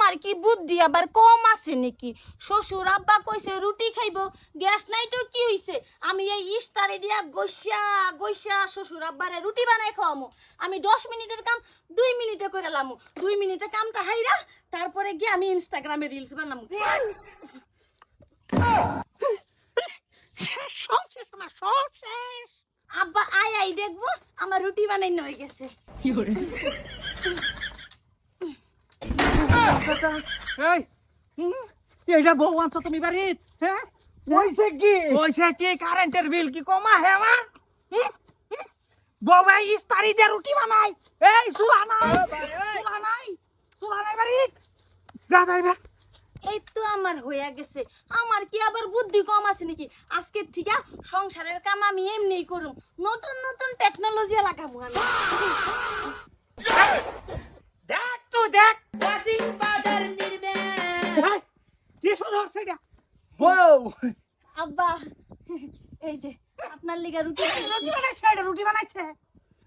আমার কি বুদ্ধি আবার কম আছে নাকি? শ্বশুর আব্বা কইছে রুটি খাইবো, গ্যাস নাই তো কি হইছে? আমি এই ইস্টারে দিয়া গইসা গইসা শ্বশুর আব্বারে রুটি বানাই খাওয়ামু। আমি 10 মিনিটের কাম 2 মিনিটে কইরা লামু। 2 মিনিটে কামটা হাইরা তারপরে গিয়ে আমি ইনস্টাগ্রামে রিলস বানামু। সব শেষ, আমার সব শেষ। আব্বা আই আই দেখবো আমার রুটি বানাই হয়ে গেছে। কি করে? এই এইটা বউ আনছো তুমি বাড়িত? হ্যাঁ কইছে কি কারেন্টের বিল কি কমা হে আমার? বউ ভাই ইস্তারি দিয়ে রুটি বানাই। এই সুলা নাই সুলা নাই বাড়িত গাদাইবা। এই তো আমার হইয়া গেছে। আমার কি আবার বুদ্ধি কম আছে নাকি? আজকে ঠিক সংসারের কাম আমি এমনিই করুম। নতুন নতুন টেকনোলজি লাগাবো আমি। দেখ তুই দেখ ওয়াশিং পাউডার নির্মে। কি শুরু হচ্ছে এটা? বউ আব্বা এই যে আপনার লিগা রুটি রুটি বানাইছে, এটা রুটি বানাইছে,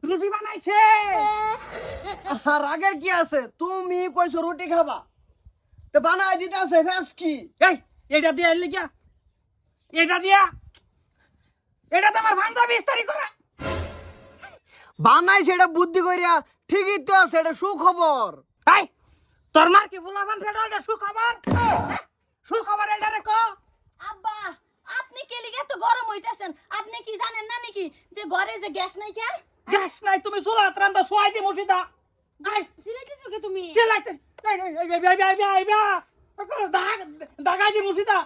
রুটি বানাইছে। আর আগের কি আছে? তুমি কইছো রুটি খাবা, তো বানাই দিতে আছে ফেস কি? এই এটা দিয়ে এলি গিয়া, এটা দিয়া, এটা তো আমার পাঞ্জাবি ইস্তারি করা। বানাই সেটা বুদ্ধি করিয়া ঠিকই তো আছে, এটা সুখবর। এই তোর মার কি বলাবান ফেটা, এটা সুখবর? সুখবর এটা রে কো। আব্বা আপনি কে লিগা তো গরম হইতাছেন? আপনি কি জানেন না নাকি যে ঘরে যে গ্যাস নাই কে? গ্যাস নাই, তুমি চুলা রান্দা সোয়াই দি মুছিদা। এই চিলাইতেছো কে তুমি? চিল্লাইতে দাগাই দি মুছিদা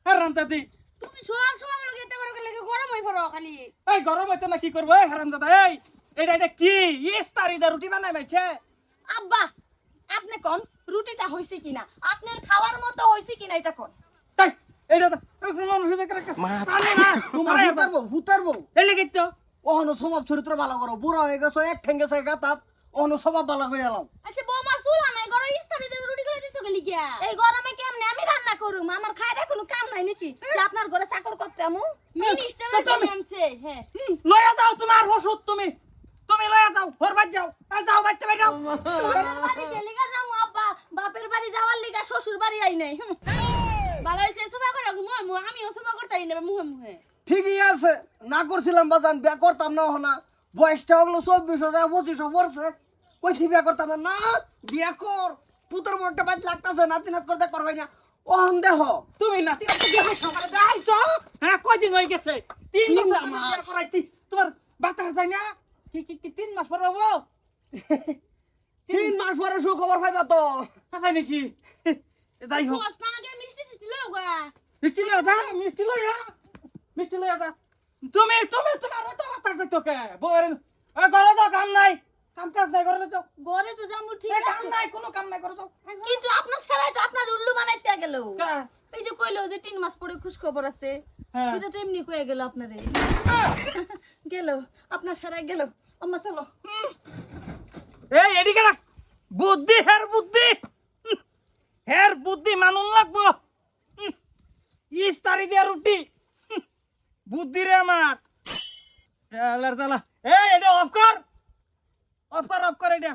আর রান্দা দি। তুমি সব সময় লগে এত বড় লাগে গরম হই পড়ো খালি। এই গরম হইতো না কি করবো? এই হারামজাদা, এই এটা কি ইস্তারি দা রুটি বানাই মাইছে? আব্বা আপনি কোন রুটিটা হইছে কিনা? আপনার খাওয়ার মতো হইছে কিনা এটা কোন? এই এটা তো মানুষ দেখে জানি না তোমার হুতারবো এলে গেতো ওহনো স্বভাব চরিত্র ভালো করো। বুড়া হয়ে গেছো, এক ঠেঙ্গে চাই গাতাত, ওহনো স্বভাব ভালো করে এলাম। আচ্ছা বৌমা চুলা নাই ঘরে ইস্তারি দিয়ে রুটি খাইতে দিছো গলি গিয়া? এই গরমে কেমনে আমি রান্না করুম? আমার খাইরে কোনো কাম নাই নাকি যে আপনার ঘরে চাকর করতে আমু? মিনিস্টারের জন্য আমছে। হ্যাঁ লয়া যাও তোমার ওষুধ, তুমি তুমি লয়া যাও, হরবাদ যাও, যাও বাইতে বাইরাও। বাপের বাড়ি গেলিগা যামু আব্বা, বাপের বাড়ি যাওয়ার লিগা শ্বশুর বাড়ি আই নাই। ভালো হইছে সুবা করে আমিও সুবা করতেই নেবে মুহে মুহে। ঠিকই আছে, না করছিলাম বাজান, বিয়া করতাম না হনা। বয়সটা হলো 24 যায় 25 পড়ছে, কইছি বিয়া করতাম না। না বিয়া কর, পুতর বউ একটা বাইত লাগতাছে, নাতি নাত করতে পারবাই না। ওহন দেহ তুমি নাতি নাতি বিয়া হইছো মানে যাইছো? হ্যাঁ কয়দিন হয়ে গেছে? 3 বছর আমি বিয়া করাইছি, তোমার বাতাস যায় না? কি 3 মাস পর হবো? 3 মাস পরে সুখবর পাইবা তো। আছে নাকি? যাই হোক, বস না আগে মিষ্টি সিষ্টি লও গা। মিষ্টি লয়া যা, মিষ্টি লয়া, মিষ্টি লয়া যা। তুমি তুমি তোমার তো বাতাস যাইতো কে? বউয়ের ঘরে তো কাম নাই, কাম কাজ নাই, ঘরে যাও। ঘরে তো যামু ঠিক এই কাম আছে, নাই, কোনো কাম নাই, ঘরে যাও। কিন্তু আপনার ছাড়াটা আপনার উল্লু বানাই থিয়া গেল। কা? এই যে কইলো যে 3 মাস পরে খুশ খবর আছে, হ্যাঁ। এটা তো এমনি কয়ে গেল আপনারে। গেল আপনার সারা গেল। আম্মা চলো। এই এদিকে রাখ, বুদ্ধি হের বুদ্ধি, হের বুদ্ধি মানুন লাগবো। ইস্তারি দিয়া রুটি বুদ্ধি রে আমার। এলার জ্বালা। এই এটা অফ কর, অফ কর, অফ কর এটা।